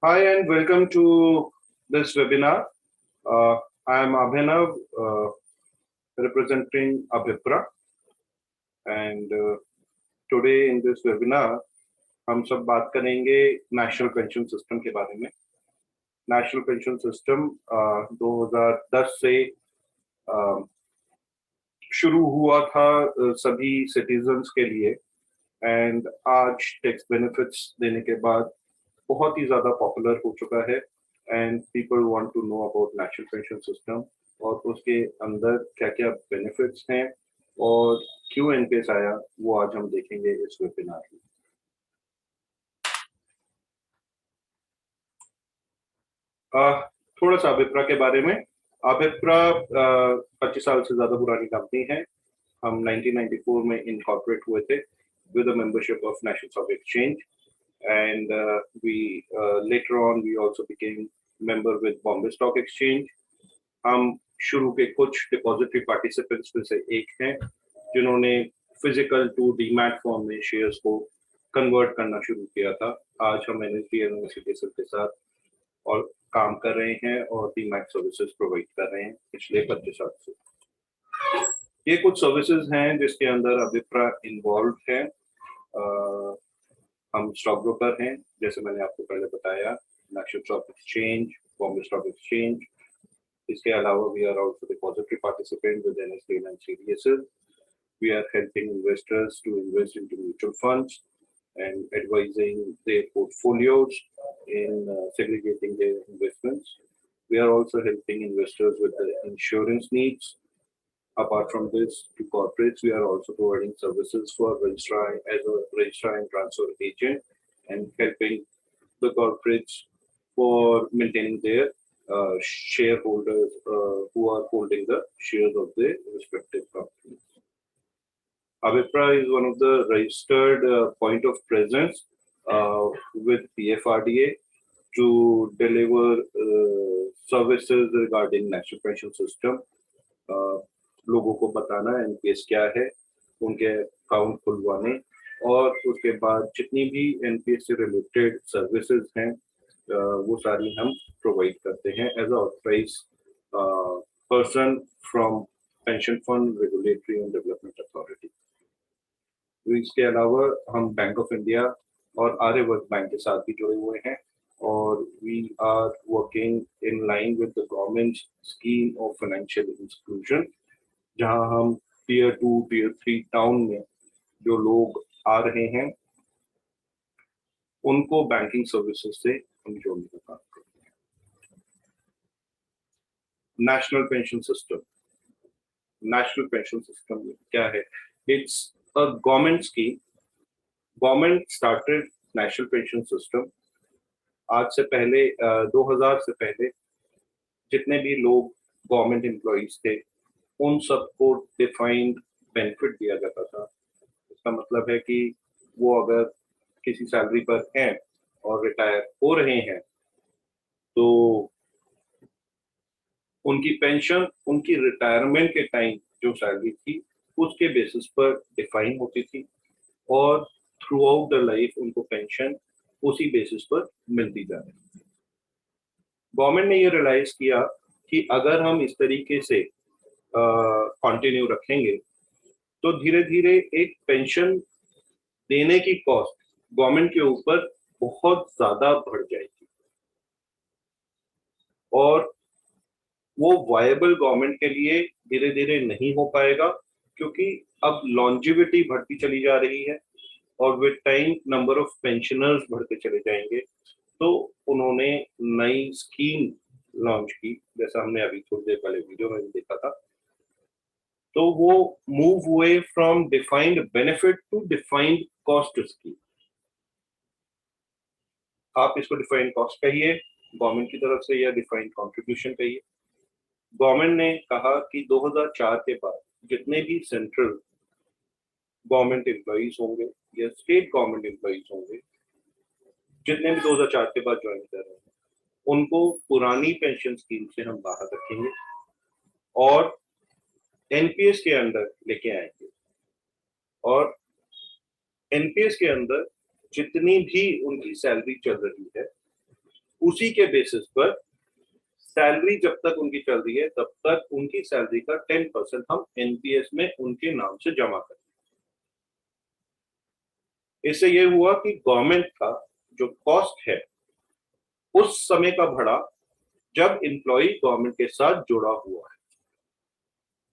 Hi and welcome to this webinar. I am Abhinav, representing Abhipra, and today in this webinar हम सब बात करेंगे national pension system के बारे में। नेशनल पेंशन सिस्टम 2010 से शुरू हुआ था सभी सिटीजन्स के लिए, एंड आज टैक्स बेनिफिट्स देने के बाद बहुत ही ज़्यादा पॉपुलर हो चुका है and people want to know about national pension system और उसके अंदर क्या क्या बेनिफिट्स हैं और क्यों एनपीएस आया, वो आज हम देखेंगे इस वेबिनार में। थोड़ा सा अभिप्रा के बारे में। अभिप्रा 25 साल से ज़्यादा पुरानी कंपनी है। हम 1994 में इनकॉर्पोरेट हुए थे with a membership of National Stock Exchange, and later on we also became member with Bombay Stock Exchange. हम शुरू के कुछ डिपॉजिटरी पार्टिसिपेंट्स में से एक हैं जिन्होंने फिजिकल टू डीमैट फॉर्म में शेयर्स को कन्वर्ट करना शुरू किया था। आज हम एनएसडी यूनिवर्सिटी के साथ और काम कर रहे हैं और डीमैट सर्विसेज प्रोवाइड कर रहे हैं पिछले 25 साल से। ये कुछ सर्विसेज हैं जिसके अंदर अभिप्रा इन्वॉल्व है। हम स्टॉक ब्रोकर हैं, जैसे मैंने आपको पहले बताया, National Stock Exchange, Bombay Stock Exchange. इसके अलावा we are also depository participant with NSD and CDSL. We are helping investors to invest into mutual funds and advising their portfolios in segregating their investments. We are also helping investors with their insurance needs. Apart from this, to corporates, we are also providing services for registrar as a registrar and transfer agent and helping the corporates for maintaining their shareholders who are holding the shares of their respective companies. Avipra is one of the registered point of presence with PFRDA to deliver services regarding national pension system. लोगों को बताना NPS क्या है, उनके account खुलवाने, और उसके बाद जितनी भी एनपीएस से रिलेटेड सर्विसेज हैं वो सारी हम प्रोवाइड करते हैं as a authorised person from Pension Fund Regulatory and Development Authority. इसके अलावा हम बैंक ऑफ इंडिया और आर्यवर्त बैंक के साथ भी जुड़े हुए हैं और we are working in line with the government scheme of financial inclusion, जहां हम टीयर 2 टीयर 3 टाउन में जो लोग आ रहे हैं उनको बैंकिंग सर्विसेज से हम जोड़ने का काम करते हैं। National pension system. National pension system क्या है? It's a government scheme. Government started national pension system. आज से पहले 2000 से पहले जितने भी लोग गवर्नमेंट एम्प्लॉइज थे उन सबको डिफाइंड बेनिफिट दिया जाता था। इसका मतलब है कि वो अगर किसी सैलरी पर हैं और रिटायर हो रहे हैं तो उनकी पेंशन उनकी रिटायरमेंट के टाइम जो सैलरी थी उसके बेसिस पर डिफाइन होती थी और थ्रू आउट द लाइफ उनको पेंशन उसी बेसिस पर मिलती जा रही थी। गवर्नमेंट ने ये रियलाइज किया कि अगर हम इस तरीके से कंटिन्यू रखेंगे तो धीरे धीरे एक पेंशन देने की कॉस्ट गवर्नमेंट के ऊपर बहुत ज्यादा बढ़ जाएगी और वो वायबल गवर्नमेंट के लिए धीरे धीरे नहीं हो पाएगा, क्योंकि अब लॉन्जिविटी बढ़ती चली जा रही है और with time number of pensioners बढ़ते चले जाएंगे। तो उन्होंने नई स्कीम लॉन्च की, जैसा हमने अभी थोड़ी देर पहले वीडियो में भी देखा था। तो वो मूव हुए from defined benefit to defined cost scheme. आप इसको डिफाइंड कॉस्ट कहिए गवर्नमेंट की तरफ से या डिफाइंड कॉन्ट्रीब्यूशन कहिए। गवर्नमेंट ने कहा कि 2004 के बाद जितने भी सेंट्रल गवर्नमेंट एम्प्लॉइज होंगे या स्टेट गवर्नमेंट एम्प्लॉइज होंगे, जितने भी 2004 के बाद ज्वाइन कर रहे हैं, उनको पुरानी पेंशन स्कीम से हम बाहर रखेंगे और एनपीएस के अंदर लेके आएंगे। और एनपीएस के अंदर जितनी भी उनकी सैलरी चल रही है उसी के बेसिस पर सैलरी जब तक उनकी चल रही है तब तक उनकी सैलरी का 10% हम एनपीएस में उनके नाम से जमा करें। इससे ये हुआ कि गवर्नमेंट का जो कॉस्ट है उस समय का बढ़ा जब एम्प्लॉय गवर्नमेंट के साथ जुड़ा हुआ है।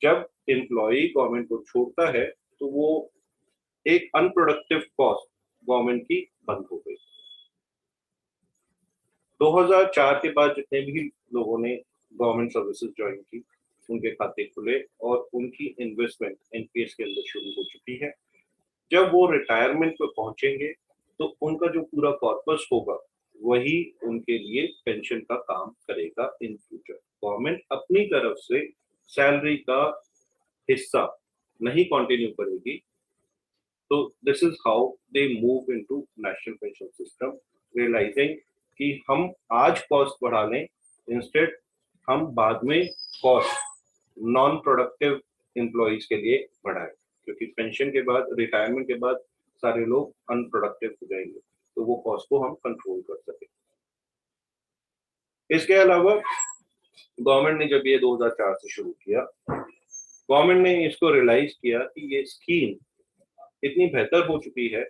जब एम्प्लॉय गवर्नमेंट को छोड़ता है तो वो एक अनप्रोडक्टिव कॉस्ट गवर्नमेंट की बंद हो गई। 2004 के बाद जितने भी लोगों ने गवर्नमेंट सर्विसेज ज्वाइन की उनके खाते खुले और उनकी इन्वेस्टमेंट एनपीएस के अंदर शुरू हो चुकी है। जब वो रिटायरमेंट पे पहुंचेंगे तो उनका जो पूरा कॉर्पस होगा वही उनके लिए पेंशन का काम करेगा इन फ्यूचर। गवर्नमेंट अपनी तरफ से सैलरी का हिस्सा नहीं कंटिन्यू करेगी। तो this is how they move into national pension system, realising कि हम आज कॉस्ट बढ़ा लें, इंस्टेड हम बाद में कॉस्ट नॉन प्रोडक्टिव एम्प्लॉइज के लिए बढ़ाएं, क्योंकि पेंशन के बाद रिटायरमेंट के बाद सारे लोग अनप्रोडक्टिव हो जाएंगे, तो वो कॉस्ट को हम कंट्रोल कर सकें। इसके अलावा गवर्नमेंट ने जब ये 2004 से शुरू किया, गवर्नमेंट ने इसको रियलाइज किया कि ये स्कीम इतनी बेहतर हो चुकी है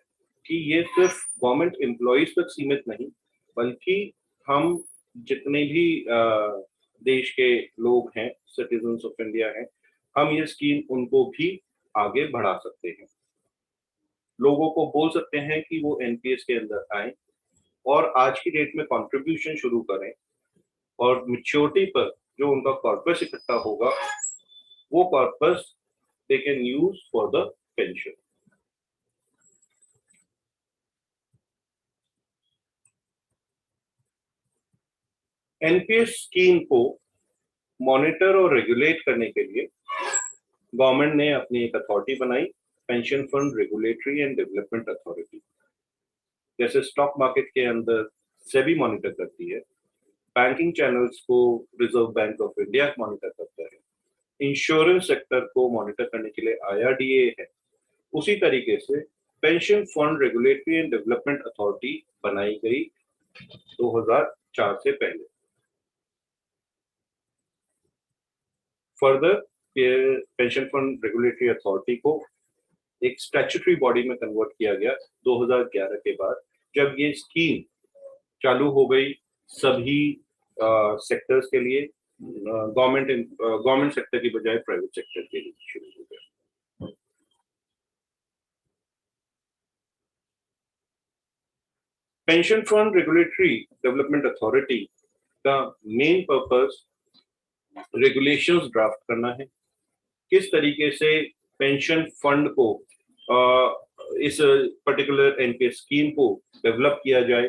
कि ये सिर्फ गवर्नमेंट एम्प्लॉइज तक सीमित नहीं, बल्कि हम जितने भी देश के लोग हैं, सिटीजन्स ऑफ इंडिया हैं, हम ये स्कीम उनको भी आगे बढ़ा सकते हैं। लोगों को बोल सकते हैं कि वो एनपीएस के अंदर आए और आज की डेट में कंट्रीब्यूशन शुरू करें और मैच्योरिटी पर जो उनका कॉर्पस इकट्ठा होगा वो corpus they can use for the pension. NPS scheme को मॉनिटर और रेगुलेट करने के लिए गवर्नमेंट ने अपनी एक अथॉरिटी बनाई, pension Fund Regulatory and Development authority. जैसे स्टॉक मार्केट के अंदर सेबी मॉनिटर करती है, बैंकिंग चैनल्स को reserve bank of India monitor करता है, इंश्योरेंस सेक्टर को मॉनिटर करने के लिए आईआरडीए है, उसी तरीके से pension Fund Regulatory and Development authority बनाई गई 2004 से पहले। Further pension Fund regulatory authority को एक स्टैट्यूटरी बॉडी में कन्वर्ट किया गया 2011 के बाद, जब ये स्कीम चालू हो गई सभी सेक्टर्स के लिए, गवर्नमेंट सेक्टर की बजाय प्राइवेट सेक्टर के लिए शुरू हो गया। Pension Fund regulatory development authority का मेन पर्पस रेगुलेशंस ड्राफ्ट करना है, किस तरीके से पेंशन फंड को इस पर्टिकुलर एनपीएस स्कीम को डेवलप किया जाए,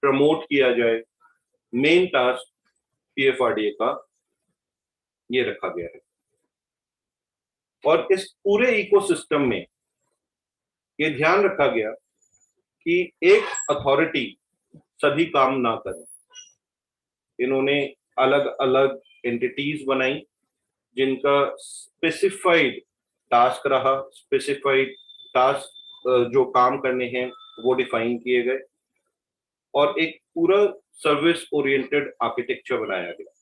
प्रमोट किया जाए। मेन टास्क पीएफआरडीए का ये रखा गया है और इस पूरे इकोसिस्टम में ये ध्यान रखा गया कि एक अथॉरिटी सभी काम ना करे। इन्होंने अलग अलग एंटिटीज बनाई जिनका स्पेसिफाइड टास्क रहा, स्पेसिफाइड टास्क जो काम करने हैं वो डिफाइन किए गए और एक पूरा सर्विस ओरिएंटेड आर्किटेक्चर बनाया गया,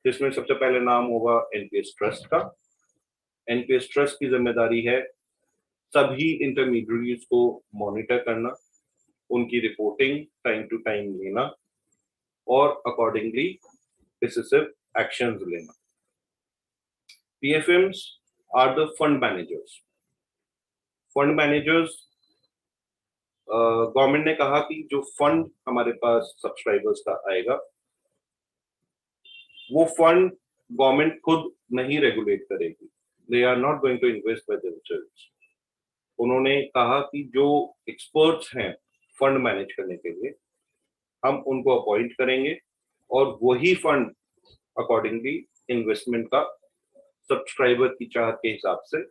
जिसमें सबसे पहले नाम होगा एनपीएस ट्रस्ट का। एनपीएस ट्रस्ट की जिम्मेदारी है सभी इंटरमीडिएट्स को मॉनिटर करना, उनकी रिपोर्टिंग टाइम टू टाइम लेना और अकॉर्डिंगली डिसिसिव एक्शंस लेना। PFMs are the fund managers. Fund managers, government ने कहा कि जो फंड हमारे पास सब्सक्राइबर्स का आएगा वो फंड गवर्नमेंट खुद नहीं रेगुलेट करेगी, they are not going to invest by themselves. उन्होंने कहा कि जो एक्सपर्ट्स हैं फंड मैनेज करने के लिए हम उनको अपॉइंट करेंगे और वही फंड अकॉर्डिंगली इन्वेस्टमेंट का सब्सक्राइबर की चाहत के हिसाब से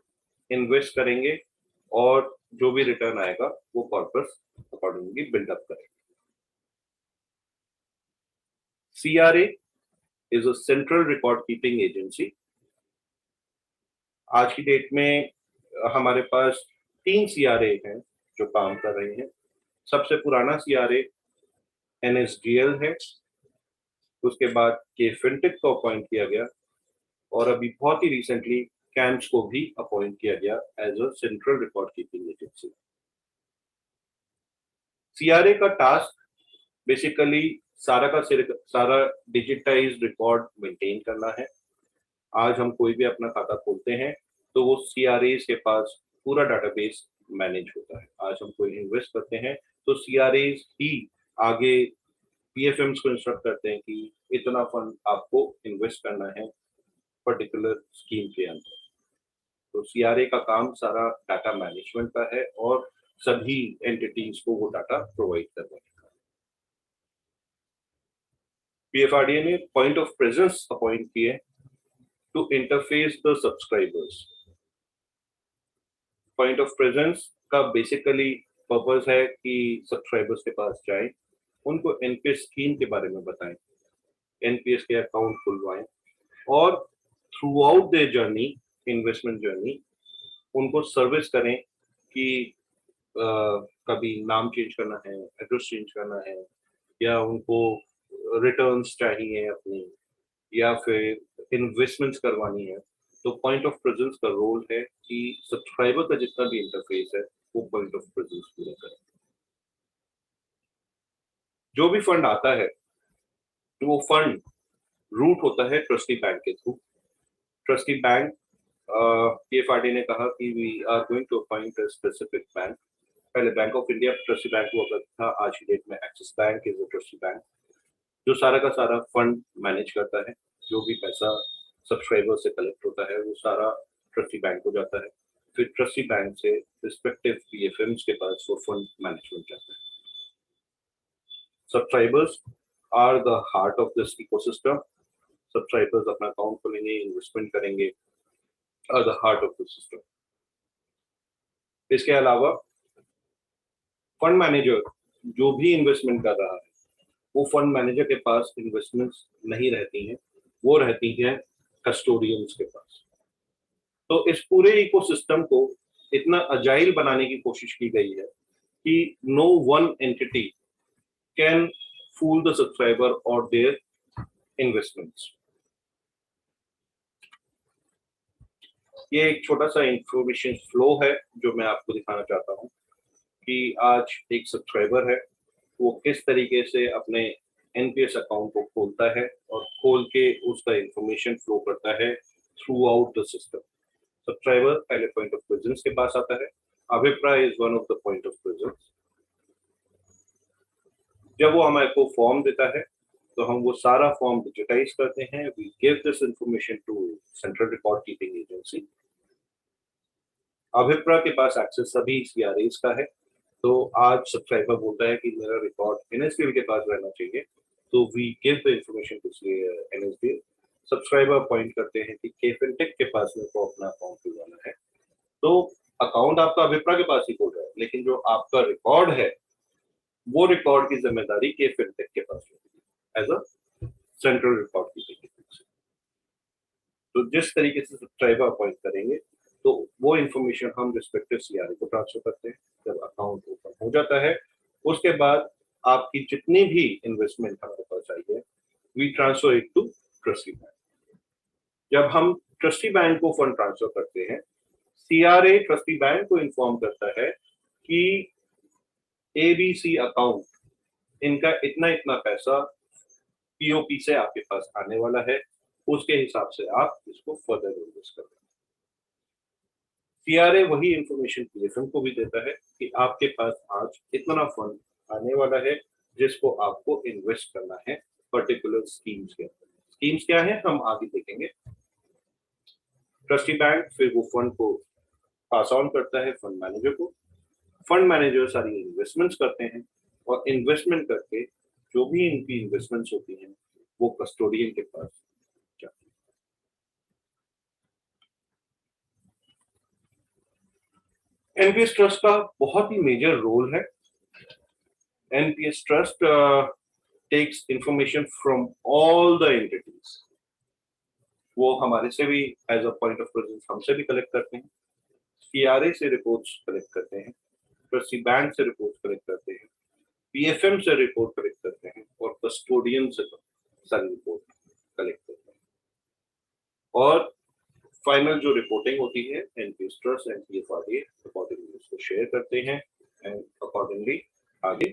इन्वेस्ट करेंगे और जो भी रिटर्न आएगा वो कॉर्पस अकॉर्डिंगली बिल्डअप करेंगे। CRA is a central record keeping agency. आज की डेट में हमारे पास 3 CRA हैं जो काम कर रहे हैं। सबसे पुराना CRA NSDL है, उसके बाद के फिनटेक को अपॉइंट किया गया, और अभी बहुत ही रिसेंटली कैम्स को भी अपॉइंट किया गया as a central record keeping agency. CRA का टास्क बेसिकली सारा डिजिटाइज्ड रिकॉर्ड मेंटेन करना है। आज हम कोई भी अपना खाता खोलते हैं तो वो CRAs के पास पूरा डाटाबेस मैनेज होता है। आज हम कोई इन्वेस्ट करते हैं तो CRAs ही आगे PFMs को इंस्ट्रक्ट करते हैं कि इतना फंड आपको इन्वेस्ट करना है पर्टिकुलर स्कीम के अंदर। तो CRA का काम सारा डाटा मैनेजमेंट का है और सभी एंटिटीज को वो डाटा प्रोवाइड करने का। PFRDA ने पॉइंट ऑफ प्रेजेंस अपॉइंट किए to interface the subscribers. Point of presence का बेसिकली पर्पस है कि सब्सक्राइबर्स के पास जाएं, उनको NPS स्कीम के बारे में बताएं, NPS के अकाउंट खुलवाएं, और through out their journey, investment journey, उनको सर्विस करें कि कभी नाम चेंज करना है, एड्रेस चेंज करना है, या उनको रिटर्न्स चाहिए अपनी, या फिर इन्वेस्टमेंट्स करवानी है। तो पॉइंट ऑफ प्रेजेंस का रोल है कि सब्सक्राइबर का जितना भी इंटरफेस है वो पॉइंट ऑफ प्रेजेंस पूरा करे। जो भी फंड आता है तो वो फंड रूट होता है ट्रस्टी बैंक के थ्रू। ट्रस्टी बैंक, PFRD ने कहा कि we are going to appoint a specific bank. पहले bank of India trustee bank हुआ करता था, आज की डेट में Axis bank is a trustee bank, जो सारा का सारा फंड मैनेज करता है। जो भी पैसा सब्सक्राइबर से कलेक्ट होता है वो सारा ट्रस्टी बैंक को जाता है, फिर ट्रस्टी बैंक से रिस्पेक्टिव PFMs के पास वो फंड मैनेजमेंट जाता है। Subscribers are the heart of this ecosystem. Subscribers अपना अकाउंट खोलेंगे, इन्वेस्टमेंट करेंगे, are the heart of the system. इसके अलावा फंड मैनेजर जो भी इन्वेस्टमेंट कर रहा है वो फंड मैनेजर के पास इन्वेस्टमेंट्स नहीं रहती हैं, वो रहती हैं कस्टोडियंस के पास। तो इस पूरे इकोसिस्टम को इतना अजाइल बनाने की कोशिश की गई है कि no one entity can fool the subscriber और देयर इन्वेस्टमेंट्स। ये एक छोटा सा इंफॉर्मेशन फ्लो है जो मैं आपको दिखाना चाहता हूँ कि आज एक सब्सक्राइबर है, वो किस तरीके से अपने NPS अकाउंट को खोलता है और खोल के उसका इंफॉर्मेशन फ्लो करता है through out the system. Subscriber पहले पॉइंट ऑफ प्रेजेंस के पास आता है। अभिप्राय is one of the point of presence. जब वो हमारे को फॉर्म देता है तो हम वो सारा फॉर्म डिजिटाइज करते हैं। We give this information to central record keeping agency. अभिप्राय के पास एक्सेस सभी CRAs का है। तो आज सब्सक्राइबर बोलता है कि मेरा रिकॉर्ड NSDL के पास रहना चाहिए, तो we give the information to NSDL। Subscriber point करते हैं कि KFinTech के पास मेरे को अपना अकाउंट खुलवाना है, तो अकाउंट आपका अभिप्राय के पास ही खोल रहा है, लेकिन जो आपका रिकॉर्ड है वो रिकॉर्ड की जिम्मेदारी KFinTech के पास है as a central record keeping agency. तो जिस तरीके से सब्सक्राइबर अपॉइंट करेंगे तो वो इन्फॉर्मेशन हम रिस्पेक्टिव CRA को ट्रांसफर करते हैं। जब अकाउंट ओपन हो जाता है उसके बाद आपकी जितनी भी इन्वेस्टमेंट हमारे पास आई है we transfer it to trustee bank. जब हम ट्रस्टी बैंक को फंड ट्रांसफर करते हैं, CRA ट्रस्टी बैंक को इन्फॉर्म करता है कि ABC अकाउंट, इनका इतना इतना पैसा POP से आपके पास आने वाला है, उसके हिसाब से आप इसको फर्दर इन्वेस्ट करें। CRA वही इंफॉर्मेशन PFM को भी देता है कि आपके पास आज इतना फंड आने वाला है जिसको आपको इन्वेस्ट करना है पर्टिकुलर स्कीम्स के अंदर। स्कीम्स क्या है हम आगे देखेंगे। ट्रस्टी बैंक फिर वो फंड को पास ऑन करता है फंड मैनेजर को। फंड मैनेजर सारी इन्वेस्टमेंट्स करते हैं और इन्वेस्टमेंट करके जो भी इनकी इन्वेस्टमेंट्स होती हैं वो कस्टोडियन के पास जाती है। NPS ट्रस्ट का बहुत ही मेजर रोल है। NPS trust takes information from all the entities. वो हमारे से भी as a point of presence हमसे भी कलेक्ट करते हैं, CRA से रिपोर्ट्स कलेक्ट करते हैं, ट्रस्टी बैंक से रिपोर्ट्स कलेक्ट करते हैं, पीएफएम से रिपोर्ट कलेक्ट करते हैं और कस्टोडियन से सारी रिपोर्ट कलेक्ट करते हैं, और फाइनल जो रिपोर्टिंग होती है NPS trust and PFRDA accordingly उसको शेयर करते हैं एंड अकॉर्डिंगली आगे